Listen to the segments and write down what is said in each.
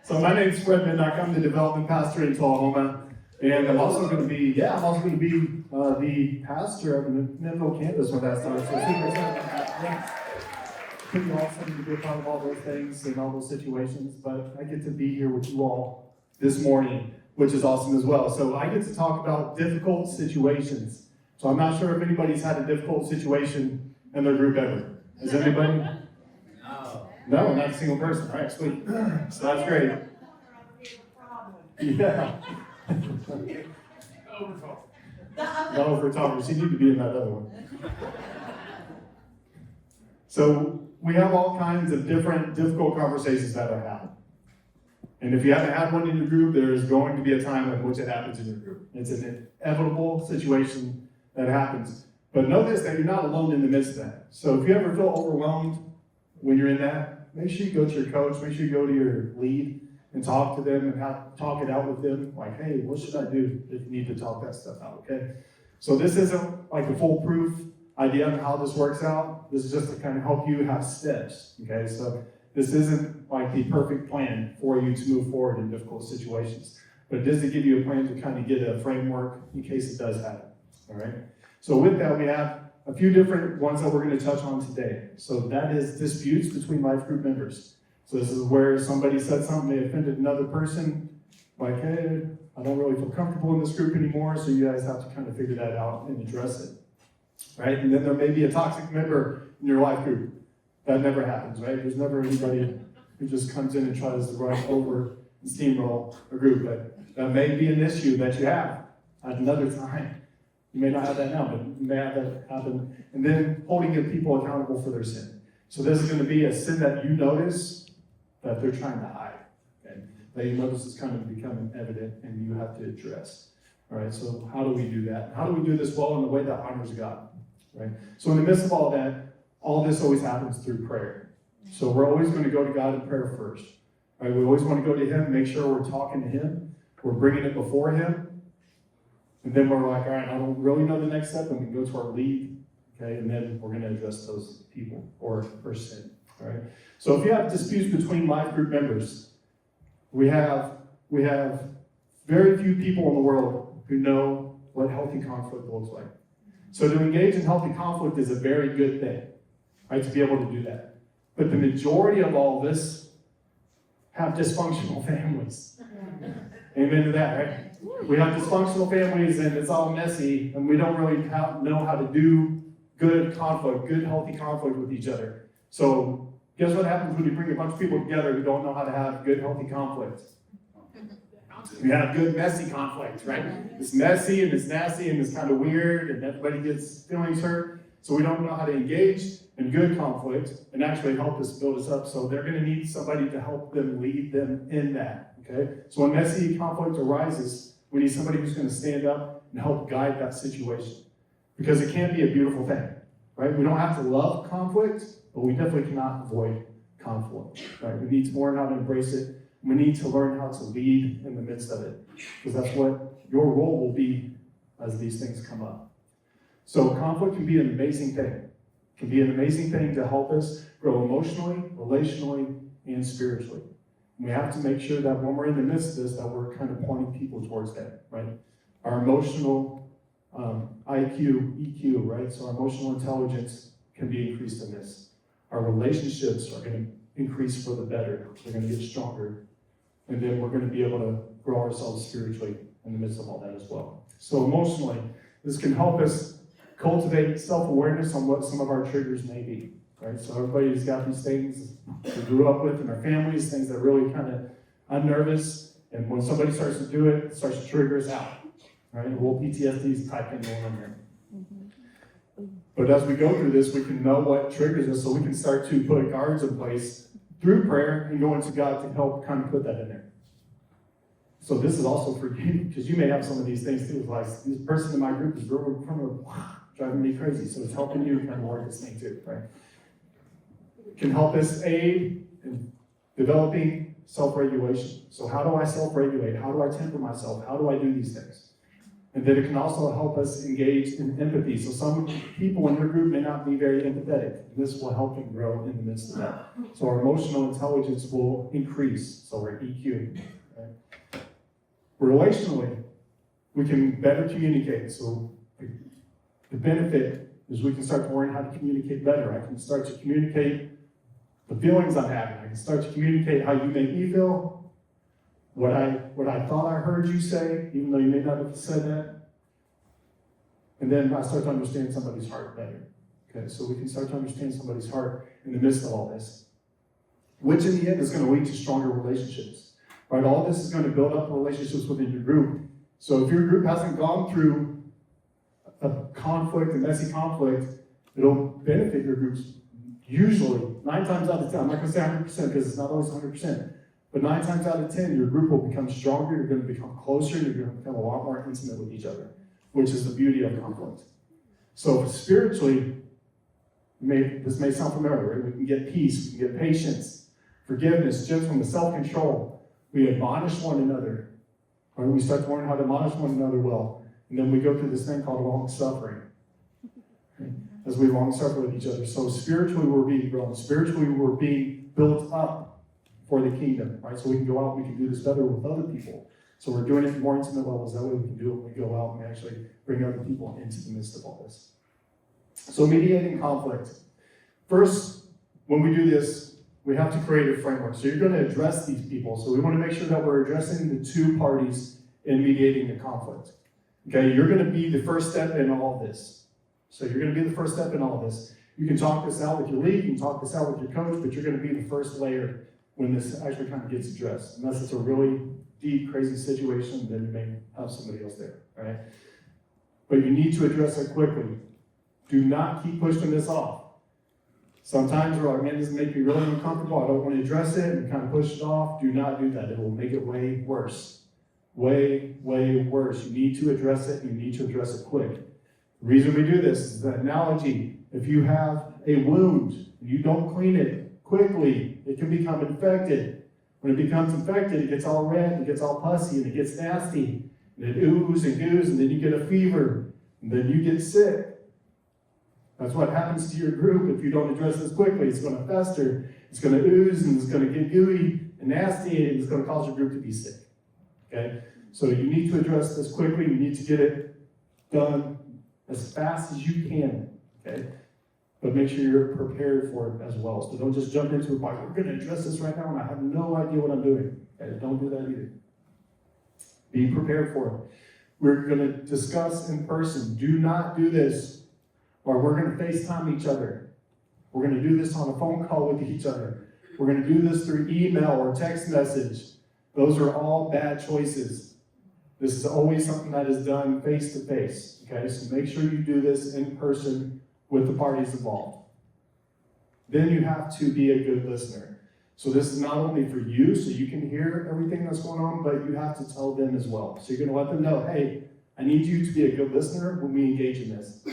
So my name's Fred Midnock. I'm the development pastor in Tullahoma. And I'm also going to be the pastor of the Menlo campus when that starts. So super excited about that. Pretty awesome to be a part of all those things and all those situations. But I get to be here with you all this morning, which is awesome as well. So I get to talk about difficult situations. So I'm not sure if anybody's had a difficult situation in their group ever. Has anybody? No, not a single person. All right, sweet. So that's great. Yeah. No overtalkers. You need to be in that other one. So we have all kinds of different difficult conversations that are happening. And if you haven't had one in your group, there's going to be a time in which it happens in your group. It's an inevitable situation that happens. But know this, that you're not alone in the midst of that. So if you ever feel overwhelmed when you're in that, make sure you go to your coach, make sure you go to your lead and talk to them and talk it out with them. Like, hey, what should I do if you need to talk that stuff out, okay? So this isn't like a foolproof idea on how this works out. This is just to kind of help you have steps, okay? So this isn't like the perfect plan for you to move forward in difficult situations. But it is to give you a plan to kind of get a framework in case it does happen, all right? So with that, we have a few different ones that we're going to touch on today. So that is disputes between life group members. So this is where somebody said something, they offended another person, like, hey, I don't really feel comfortable in this group anymore, so you guys have to kind of figure that out and address it, right? And then there may be a toxic member in your life group. That never happens, right? There's never anybody who just comes in and tries to run over and steamroll a group. But that may be an issue that you have at another time. You may not have that now, but you may have that happen. And then holding your people accountable for their sin. So this is going to be a sin that you notice that they're trying to hide. Okay? That you notice is kind of becoming evident and you have to address. All right, so how do we do that? How do we do this well in a way that honors God? Right? So in the midst of all that, all this always happens through prayer. So we're always going to go to God in prayer first. Right? We always want to go to Him, make sure we're talking to Him. We're bringing it before Him. And then we're like, all right, I don't really know the next step. And we go to our lead. Okay, and then we're going to address those people or sin. All right. So if you have disputes between life group members, we have very few people in the world who know what healthy conflict looks like. So to engage in healthy conflict is a very good thing, right? To be able to do that. But the majority of all this have dysfunctional families. Amen to that, right? We have dysfunctional families and it's all messy and we don't really know how to do good conflict, good healthy conflict with each other. So guess what happens when you bring a bunch of people together who don't know how to have good healthy conflict? We have good messy conflict, right? It's messy and it's nasty and it's kind of weird and everybody gets feelings hurt. So we don't know how to engage in good conflict and actually help us build us up. So they're going to need somebody to help them lead them in that, okay? So when messy conflict arises, we need somebody who's going to stand up and help guide that situation. Because it can be a beautiful thing, right? We don't have to love conflict, but we definitely cannot avoid conflict, right? We need to learn how to embrace it. We need to learn how to lead in the midst of it, because that's what your role will be as these things come up. So conflict can be an amazing thing. It can be an amazing thing to help us grow emotionally, relationally, and spiritually. And we have to make sure that when we're in the midst of this, that we're kind of pointing people towards that, right? Our emotional IQ, EQ, right? So our emotional intelligence can be increased in this. Our relationships are going to increase for the better. They're going to get stronger. And then we're going to be able to grow ourselves spiritually in the midst of all that as well. So emotionally, this can help us cultivate self-awareness on what some of our triggers may be, right? So everybody's got these things we grew up with in our families, things that really kind of unnerve us. And when somebody starts to do it, it starts to trigger us out. Right, a little PTSD type thing going on there. But as we go through this, we can know what triggers us so we can start to put guards in place through prayer and go into God to help kind of put that in there. So this is also for you, because you may have some of these things too. Like, this person in my group is really driving me crazy. So it's helping you kind of work this thing too, right? It can help us aid in developing self-regulation. So how do I self-regulate? How do I temper myself? How do I do these things? And then it can also help us engage in empathy. So some people in your group may not be very empathetic. This will help them grow in the midst of that. So our emotional intelligence will increase. So our EQ. Right? Relationally, we can better communicate. So the benefit is we can start to learn how to communicate better. I can start to communicate the feelings I'm having. I can start to communicate how you make me feel. What I thought I heard you say, even though you may not have said that. And then I start to understand somebody's heart better. Okay, so we can start to understand somebody's heart in the midst of all this. Which in the end is going to lead to stronger relationships. Right? All this is going to build up relationships within your group. So if your group hasn't gone through a conflict, a messy conflict, it'll benefit your groups usually, 9 times out of 10. I'm not going to say 100% because it's not always 100%. But 9 times out of 10, your group will become stronger, you're going to become closer, you're going to become a lot more intimate with each other, which is the beauty of conflict. So spiritually, this may sound familiar, right? We can get peace, we can get patience, forgiveness, gentleness, self-control. We admonish one another. Right? We start to learn how to admonish one another well. And then we go through this thing called long-suffering. Okay? As we long-suffer with each other. So spiritually, we're being grown. Spiritually, we're being built up for the kingdom, right? So we can go out and we can do this better with other people. So we're doing it at more intimate levels. That way we can do it when we go out and we actually bring other people into the midst of all this. So mediating conflict. First, when we do this, we have to create a framework. So you're going to address these people. So we want to make sure that we're addressing the two parties in mediating the conflict. Okay, you're going to be the first step in all of this. So you're going to be the first step in all of this. You can talk this out with your lead, you can talk this out with your coach, but you're going to be the first layer when this actually kind of gets addressed. Unless it's a really deep, crazy situation, then you may have somebody else there, right? But you need to address it quickly. Do not keep pushing this off. Sometimes you're like, man, this makes me really uncomfortable. I don't want to address it, and kind of push it off. Do not do that. It will make it way worse. Way, way worse. You need to address it, and you need to address it quick. The reason we do this is the analogy. If you have a wound, and you don't clean it quickly, it can become infected. When it becomes infected, it gets all red, it gets all pussy, and it gets nasty. And it oozes and goos, and then you get a fever, and then you get sick. That's what happens to your group if you don't address this quickly. It's going to fester, it's going to ooze, and it's going to get gooey and nasty, and it's going to cause your group to be sick. Okay? So you need to address this quickly. You need to get it done as fast as you can. Okay? But make sure you're prepared for it as well. So don't just jump into it like, we're going to address this right now, and I have no idea what I'm doing. Okay? Don't do that either. Be prepared for it. We're going to discuss in person. Do not do this, or we're going to FaceTime each other. We're going to do this on a phone call with each other. We're going to do this through email or text message. Those are all bad choices. This is always something that is done face to face. Okay, so make sure you do this in person with the parties involved. Then you have to be a good listener. So this is not only for you, so you can hear everything that's going on, but you have to tell them as well. So you're going to let them know, hey, I need you to be a good listener when we engage in this.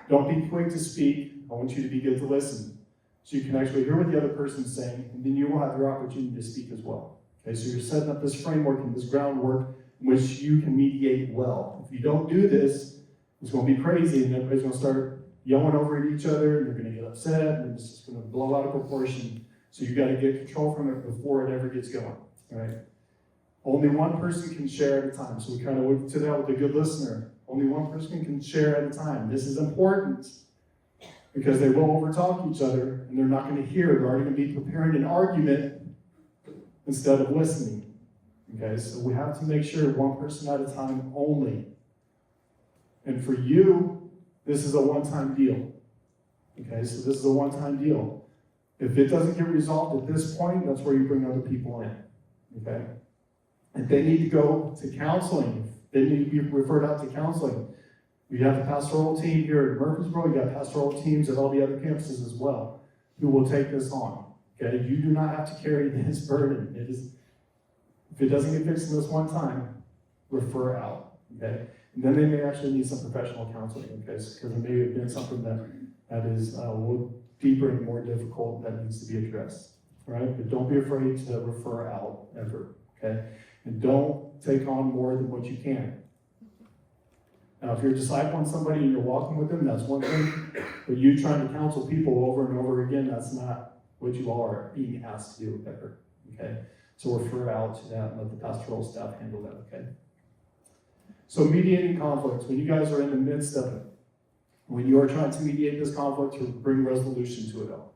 Don't be quick to speak. I want you to be good to listen. So you can actually hear what the other person's saying, and then you will have your opportunity to speak as well. Okay, so you're setting up this framework and this groundwork in which you can mediate well. If you don't do this, it's going to be crazy, and everybody's going to start yelling over at each other, and they're going to get upset, and it's just going to blow out of proportion. So you've got to get control from it before it ever gets going. All right? Only one person can share at a time. So we kind of went to that with a good listener. Only one person can share at a time. This is important because they will overtalk each other, and they're not going to hear. They're already going to be preparing an argument instead of listening. Okay, so we have to make sure one person at a time only. And for you, this is a one-time deal. Okay, so this is a one-time deal. If it doesn't get resolved at this point, that's where you bring other people in. Okay? If they need to go to counseling, they need to be referred out to counseling. We have a pastoral team here at Murfreesboro. You got pastoral teams at all the other campuses as well who will take this on. Okay, you do not have to carry this burden. It is, if it doesn't get fixed in this one time, refer out. Okay, and then they may actually need some professional counseling. Okay, because it may have been something that is a little deeper and more difficult that needs to be addressed. All right, but don't be afraid to refer out ever. Okay, and don't take on more than what you can. Now, if you're discipling somebody and you're walking with them, that's one thing. But you trying to counsel people over and over again, that's not what you all are being asked to do ever. Okay? So refer out to that and let the pastoral staff handle that, okay? So mediating conflicts, when you guys are in the midst of it, when you are trying to mediate this conflict to bring resolution to it all.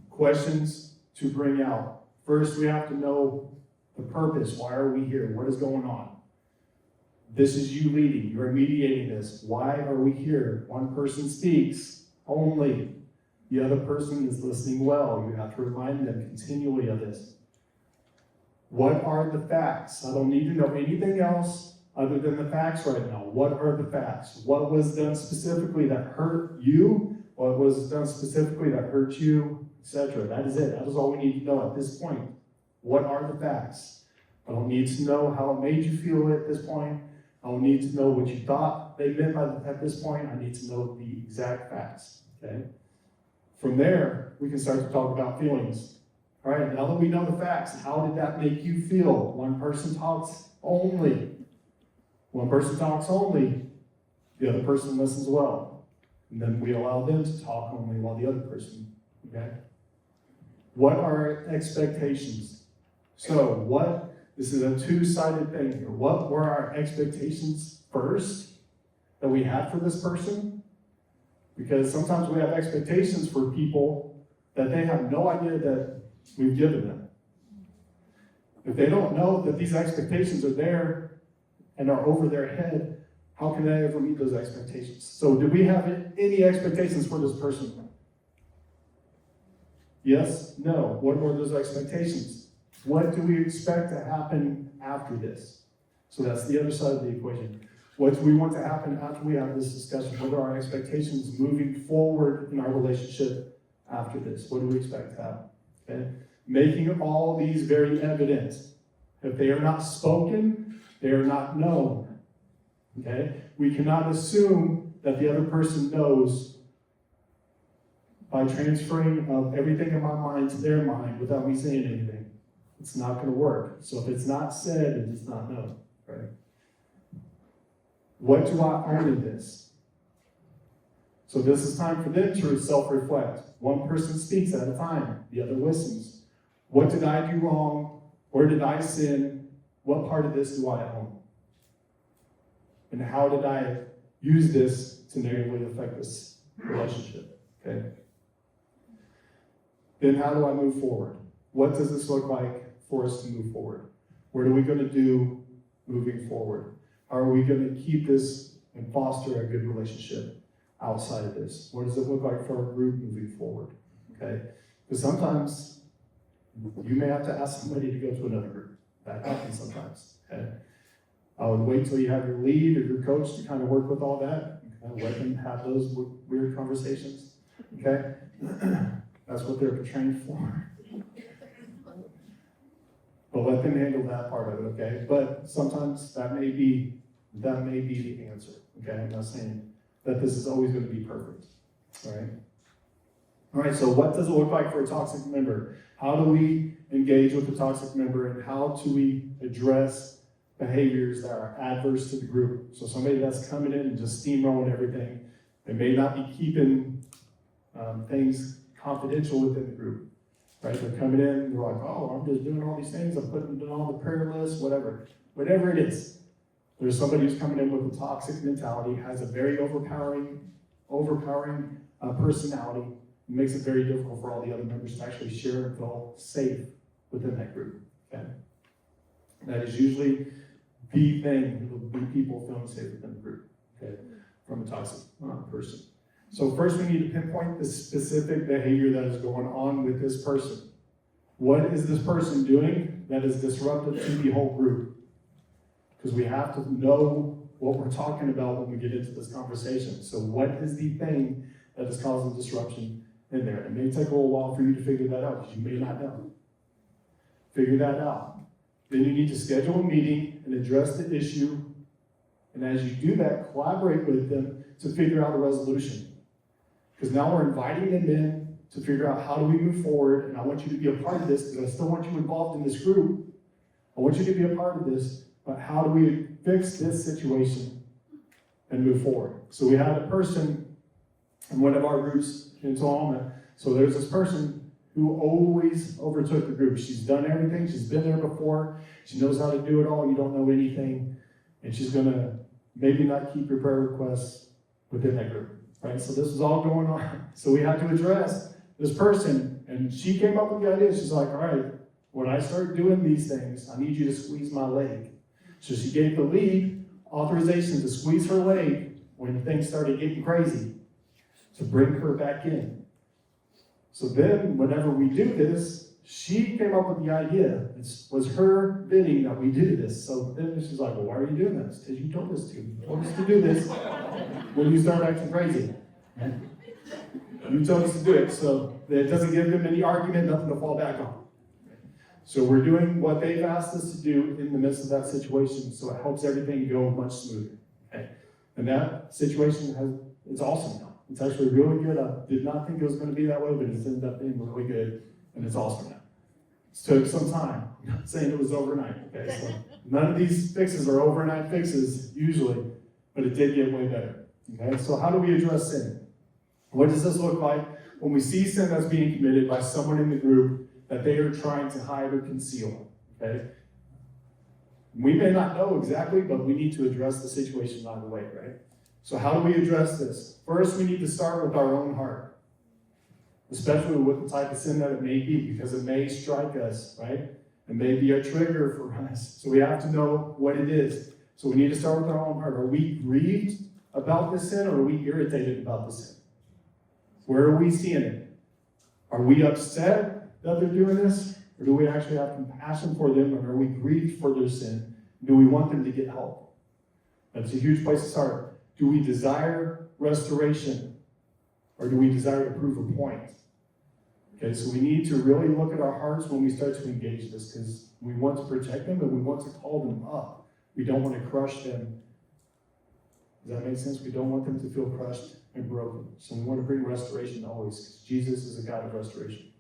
Questions to bring out. First, we have to know the purpose. Why are we here? What is going on? This is you leading. You are mediating this. Why are we here? One person speaks only. The other person is listening well. You have to remind them continually of this. What are the facts? I don't need to know anything else other than the facts right now. What are the facts? What was done specifically that hurt you? What was done specifically that hurt you, etc. That is it. That is all we need to know at this point. What are the facts? I don't need to know how it made you feel at this point. I don't need to know what you thought they meant at this point. I need to know the exact facts. Okay? From there, we can start to talk about feelings. All right, now that we know the facts, how did that make you feel? One person talks only. One person talks only, the other person listens well. And then we allow them to talk only while the other person, okay? What are expectations? So this is a two-sided thing here. What were our expectations first that we had for this person? Because sometimes we have expectations for people that they have no idea that we've given them. If they don't know that these expectations are there and are over their head, how can they ever meet those expectations? So do we have any expectations for this person? Yes? No? What were those expectations? What do we expect to happen after this? So that's the other side of the equation. What do we want to happen after we have this discussion? What are our expectations moving forward in our relationship after this? What do we expect to happen? Okay? Making all these very evident. If they are not spoken, they are not known. Okay? We cannot assume that the other person knows by transferring of everything in my mind to their mind without me saying anything. It's not going to work. So if it's not said, it is not known. Right? What do I own in this? So this is time for them to self-reflect. One person speaks at a time. The other listens. What did I do wrong? Where did I sin? What part of this do I own? And how did I use this to negatively affect this relationship? Okay. Then how do I move forward? What does this look like for us to move forward? What are we going to do moving forward? How are we going to keep this and foster a good relationship outside of this? What does it look like for our group moving forward? Okay. Because sometimes you may have to ask somebody to go to another group. That happens sometimes. Okay. I would wait till you have your lead or your coach to kind of work with all that. And kind of let them have those weird conversations. Okay? That's what they're trained for. But let them handle that part of it, okay? But sometimes that may be the answer. Okay? I'm not saying that this is always going to be perfect. All right? All right, so what does it look like for a toxic member? How do we engage with the toxic member, and how do we address behaviors that are adverse to the group? So somebody that's coming in and just steamrolling everything, they may not be keeping things confidential within the group, right? They're coming in, they're like, oh, I'm just doing all these things, I'm putting them on the prayer list, whatever it is. There's somebody who's coming in with a toxic mentality, has a very overpowering personality. It makes it very difficult for all the other members to actually share and feel safe within that group. Okay? That is usually the thing that will be people feeling safe within the group, okay, from a toxic person. So first we need to pinpoint the specific behavior that is going on with this person. What is this person doing that is disruptive to the whole group? Because we have to know what we're talking about when we get into this conversation. So what is the thing that is causing disruption in there? It may take a little while for you to figure that out, because you may not know. Figure that out. Then you need to schedule a meeting and address the issue. And as you do that, collaborate with them to figure out a resolution. Because now we're inviting them in to figure out how do we move forward, and I want you to be a part of this, because I still want you involved in this group. I want you to be a part of this, but how do we fix this situation and move forward. So we had a person in one of our groups in Tuolumne. So there's this person who always overtook the group. She's done everything. She's been there before. She knows how to do it all. You don't know anything. And she's going to maybe not keep your prayer requests within that group, right? So this is all going on. So we have to address this person. And she came up with the idea. She's like, all right, when I start doing these things, I need you to squeeze my leg. So she gave the lead authorization to squeeze her leg when things started getting crazy, to bring her back in. So then, whenever we do this, she came up with the idea. It was her bidding that we do this. So then she's like, well, why are you doing this? Because you told us to. You told us to do this when you start acting crazy. You told us to do it. So it doesn't give them any argument, nothing to fall back on. So we're doing what they've asked us to do in the midst of that situation, so it helps everything go much smoother. Okay? And that situation it's awesome now. It's actually really good. I did not think it was going to be that way, but it's ended up being really good, and it's awesome now. It took some time. I'm not saying it was overnight. Okay, so none of these fixes are overnight fixes usually, but it did get way better. Okay, so how do we address sin? What does this look like when we see sin that's being committed by someone in the group that they are trying to hide or conceal? Okay, we may not know exactly, but we need to address the situation either way, right? So how do we address this? First, we need to start with our own heart, especially with the type of sin that it may be, because it may strike us, right? It may be a trigger for us. So we have to know what it is. So we need to start with our own heart. Are we grieved about the sin, or are we irritated about the sin? Where are we seeing it? Are we upset that they're doing this? Or do we actually have compassion for them, and are we grieved for their sin? Do we want them to get help? That's a huge place to start. Do we desire restoration, or do we desire to prove a point? Okay, so we need to really look at our hearts when we start to engage this, because we want to protect them and we want to call them up. We don't want to crush them. Does that make sense? We don't want them to feel crushed and broken. So we want to bring restoration always, because Jesus is a God of restoration.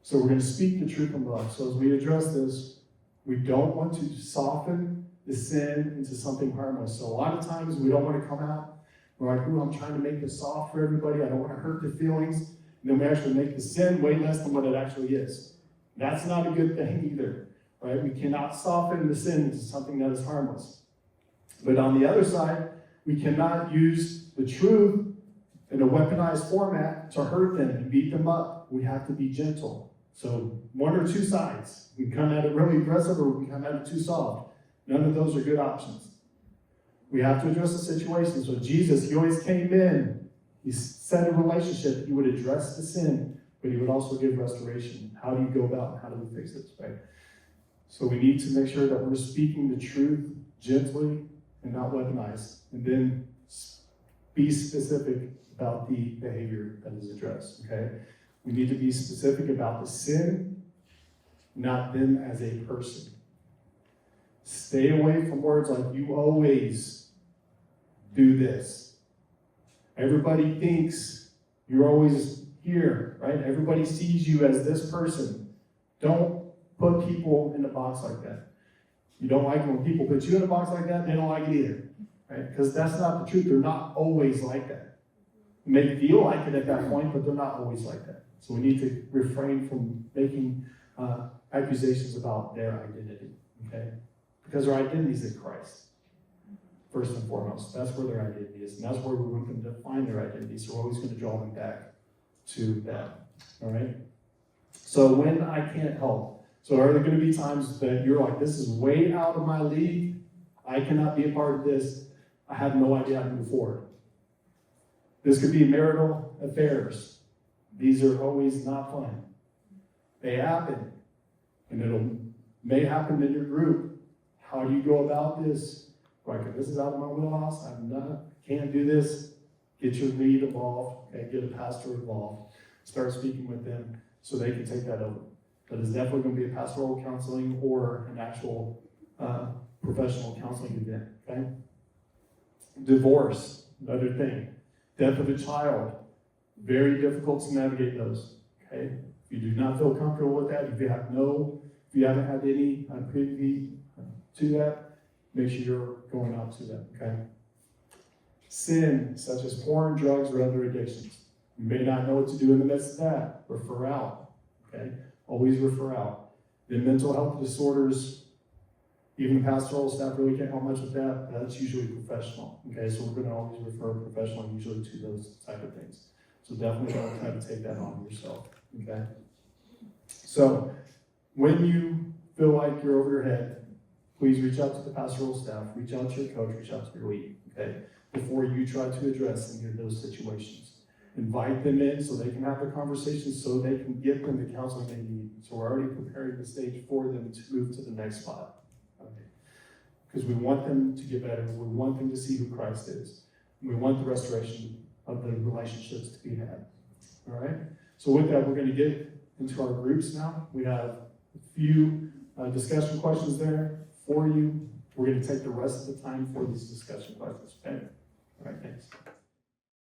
So we're going to speak the truth in love. So as we address this, we don't want to soften the sin into something harmless. So a lot of times we don't want to come out. We're like, ooh, I'm trying to make this soft for everybody. I don't want to hurt their feelings. And then we actually make the sin way less than what it actually is. That's not a good thing either, right? We cannot soften the sin into something that is harmless. But on the other side, we cannot use the truth in a weaponized format to hurt them and beat them up. We have to be gentle. So one or two sides. We come at it really aggressive, or we come at it too soft. None of those are good options. We have to address the situation. So Jesus, he always came in. He set a relationship. He would address the sin, but he would also give restoration. How do you go about it? How do we fix this, right? So we need to make sure that we're speaking the truth gently and not weaponized. And then be specific about the behavior that is addressed, okay? We need to be specific about the sin, not them as a person. Stay away from words like, you always do this. Everybody thinks you're always here, right? Everybody sees you as this person. Don't put people in a box like that. You don't like it when people put you in a box like that, they don't like it either, right? Because that's not the truth. They're not always like that. They may feel like it at that point, but they're not always like that. So we need to refrain from making accusations about their identity, okay? Because their identity is in Christ, first and foremost. That's where their identity is, and that's where we want them to find their identity. So we're always going to draw them back to that, all right? So when I can't help, so are there going to be times that you're like, this is way out of my league, I cannot be a part of this, I have no idea how to move forward. This could be marital affairs. These are always not fun. They happen, and it may happen in your group. How do you go about this? Like, if this is out of my wheelhouse, can't do this. Get your lead involved, okay? Get a pastor involved. Start speaking with them so they can take that over. But it's definitely going to be a pastoral counseling or an actual professional counseling event, okay? Divorce, another thing. Death of a child, very difficult to navigate those, okay? If you do not feel comfortable with that, if you haven't had any privy to that, make sure you're going out to them, okay? Sin, such as porn, drugs, or other addictions. You may not know what to do in the midst of that. Refer out, okay? Always refer out. Then mental health disorders, even the pastoral staff really can't help much with that. That's usually professional, okay? So we're gonna always refer a professional usually to those type of things. So definitely don't try to take that on yourself, okay? So when you feel like you're over your head, please reach out to the pastoral staff, reach out to your coach, reach out to your lead, okay? Before you try to address any of those situations. Invite them in so they can have the conversation, so they can get them the counseling they need. So we're already preparing the stage for them to move to the next spot. Okay? Because we want them to get better. We want them to see who Christ is. We want the restoration of the relationships to be had. All right? So with that, we're going to get into our groups now. We have a few discussion questions there for you. We're going to take the rest of the time for these discussion questions. Okay? All right, thanks.